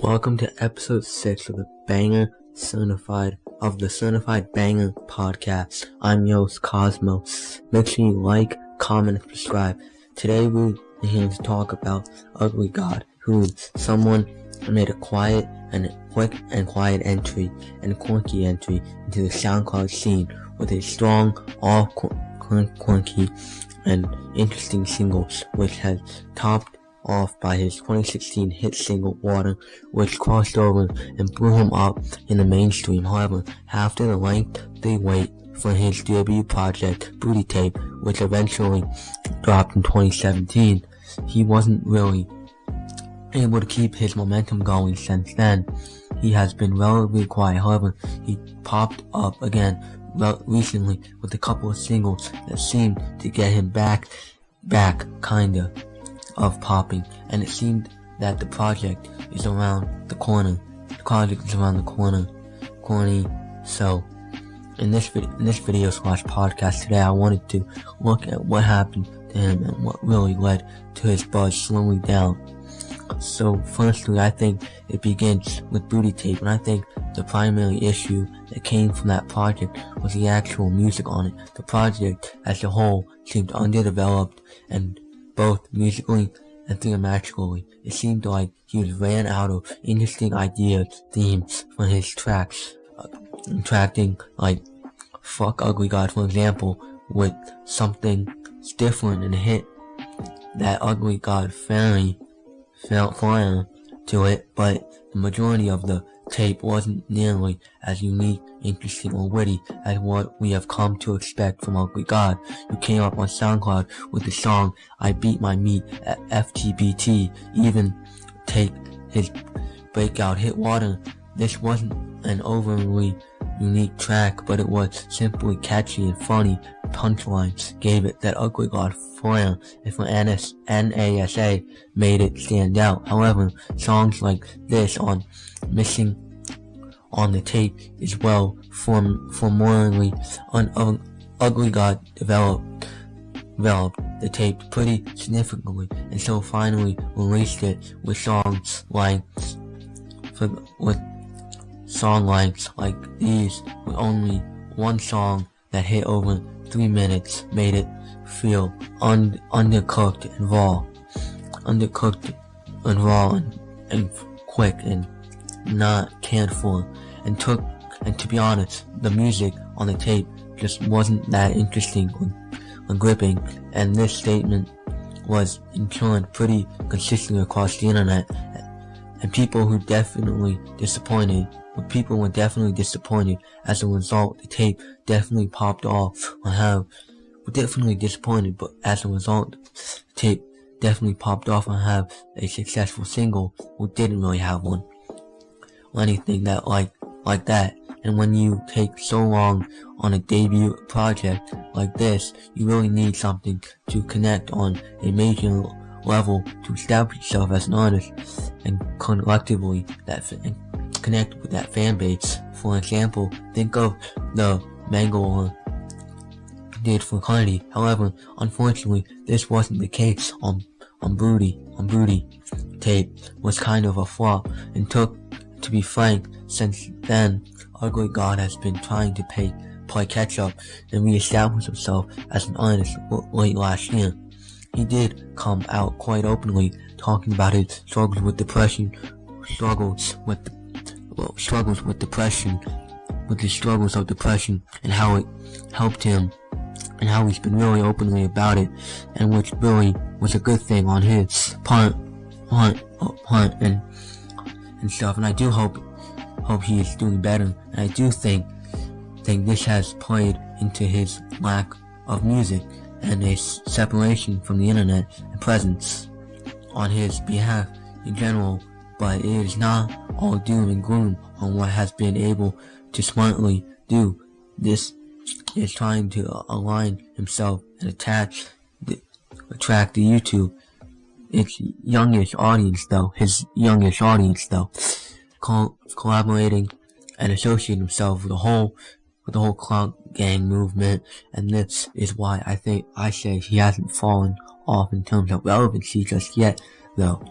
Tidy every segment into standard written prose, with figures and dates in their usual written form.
Welcome to episode 6 of the Certified Banger podcast. I'm your host Cosmo. Make sure you like, comment, and subscribe. Today we're here to talk about Ugly God, who is someone who made a quick and quiet entry and a quirky entry into the SoundCloud scene with a strong, quirky, and interesting singles, which has topped off by his 2016 hit single Water, which crossed over and blew him up in the mainstream. However, after the lengthy wait for his debut project Booty Tape, which eventually dropped in 2017, he wasn't really able to keep his momentum going. Since then, he has been relatively quiet. However, he popped up again recently with a couple of singles that seemed to get him back kinda of popping, and it seemed that the project is around the corner. Corny. So, in this video / podcast today, I wanted to look at what happened to him and what really led to his buzz slowing down. So, firstly, I think it begins with Booty Tape, and I think the primary issue that came from that project was the actual music on it. The project as a whole seemed underdeveloped, and both musically and thematically, it seemed like he ran out of interesting ideas, themes for his tracks, attracting like Fuck Ugly God, for example, with something different and a hit that Ugly God felt fire to it, but the majority of the tape wasn't nearly as unique, interesting, or witty as what we have come to expect from Ugly God, who came up on SoundCloud with the song I Beat My Meat at FTBT, even take his breakout hit Water. This wasn't an overly unique track, but it was simply catchy and funny. Punchlines gave it that Ugly God flair, and for NASA made it stand out. However, songs like this on Missing on the Tape is well formally Ugly God developed the tape pretty significantly, and so finally released it with songs like these, with only one song that hit over 3 minutes, made it feel undercooked and raw and quick and not cared for, and to be honest, the music on the tape just wasn't that interesting or gripping, and this statement was in turn pretty consistent across the internet, and people were definitely disappointed. As a result, the tape definitely popped off on how definitely disappointed, but as a result, the tape definitely popped off and have a successful single who didn't really have one or anything that like that. And when you take so long on a debut project like this, you really need something to connect on a major level to establish yourself as an artist and collectively connect with that fan base. For example, think of the Mango did for Cardi. However, unfortunately, this wasn't the case on Booty Tape was kind of a flop, and to be frank, since then, Ugly God has been trying to play catch up and reestablish himself as an artist late last year. He did come out quite openly talking about his struggles with depression, and how it helped him, and how he's been really openly about it, and which really was a good thing on his part and stuff. And I do hope he is doing better. And I do think this has played into his lack of music and a separation from the internet and presence on his behalf in general. But it is not all doom and gloom on what has been able to smartly do. This is trying to align himself and attract the YouTube his youngish audience though, collaborating and associating himself with the whole clout gang movement, and this is why I say he hasn't fallen off in terms of relevancy just yet, though.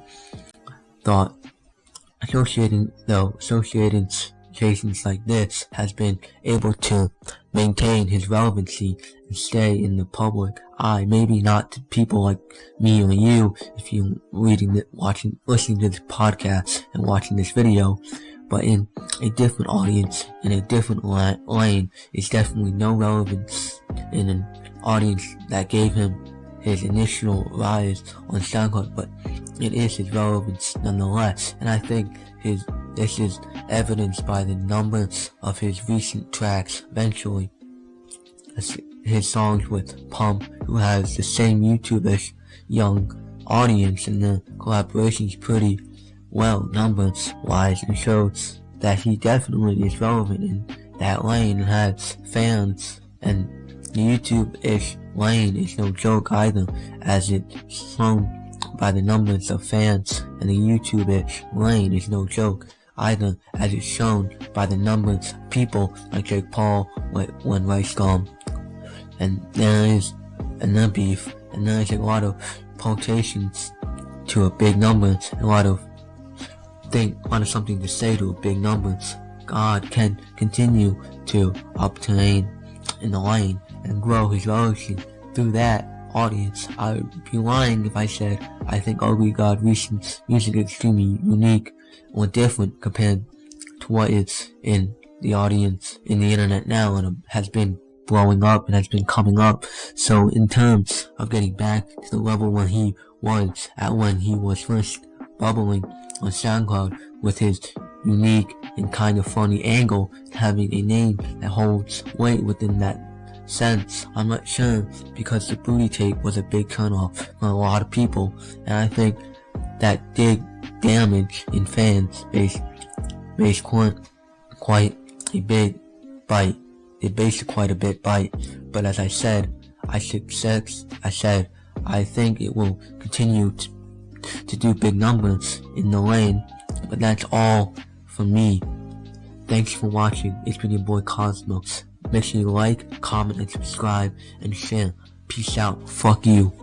associations like this has been able to maintain his relevancy and stay in the public eye. Maybe not to people like me or you, if you're listening to this podcast and watching this video, but in a different audience, in a different lane, is definitely no relevance in an audience that gave him his initial rise on SoundCloud, but it is his relevance nonetheless. And I think this is evidenced by the number of his recent tracks. Eventually, his songs with Pump, who has the same YouTube-ish young audience, and the collaboration's pretty well numbers-wise, and shows that he definitely is relevant in that lane and has fans. And the YouTube-ish lane is no joke either, as it's shown by the numbers of fans, and the YouTube-ish lane is no joke either, as it's shown by the numbers of people like Jake Paul when Rice gone. And there is another beef, and there is a lot of quotations to a big number, and a lot of something to say to a big number. God can continue to obtain in the lane and grow his relevancy through that audience. I would be lying if I said I think Ugly God recent music is extremely unique or different compared to what is in the audience in the internet now, and has been blowing up and has been coming up. So in terms of getting back to the level when he was at when he was first bubbling on SoundCloud with his unique and kind of funny angle, having a name that holds weight within that sense, I'm not sure, because the booty tape was a big turnoff for a lot of people, and I think that did damage in fans base quite a big bite. It based quite a bit bite, but as I said, I think it will continue to do big numbers in the lane. But that's all from me. Thanks for watching. It's been your boy Cosmos. Make sure you like, comment, and subscribe, and share. Peace out. Fuck you.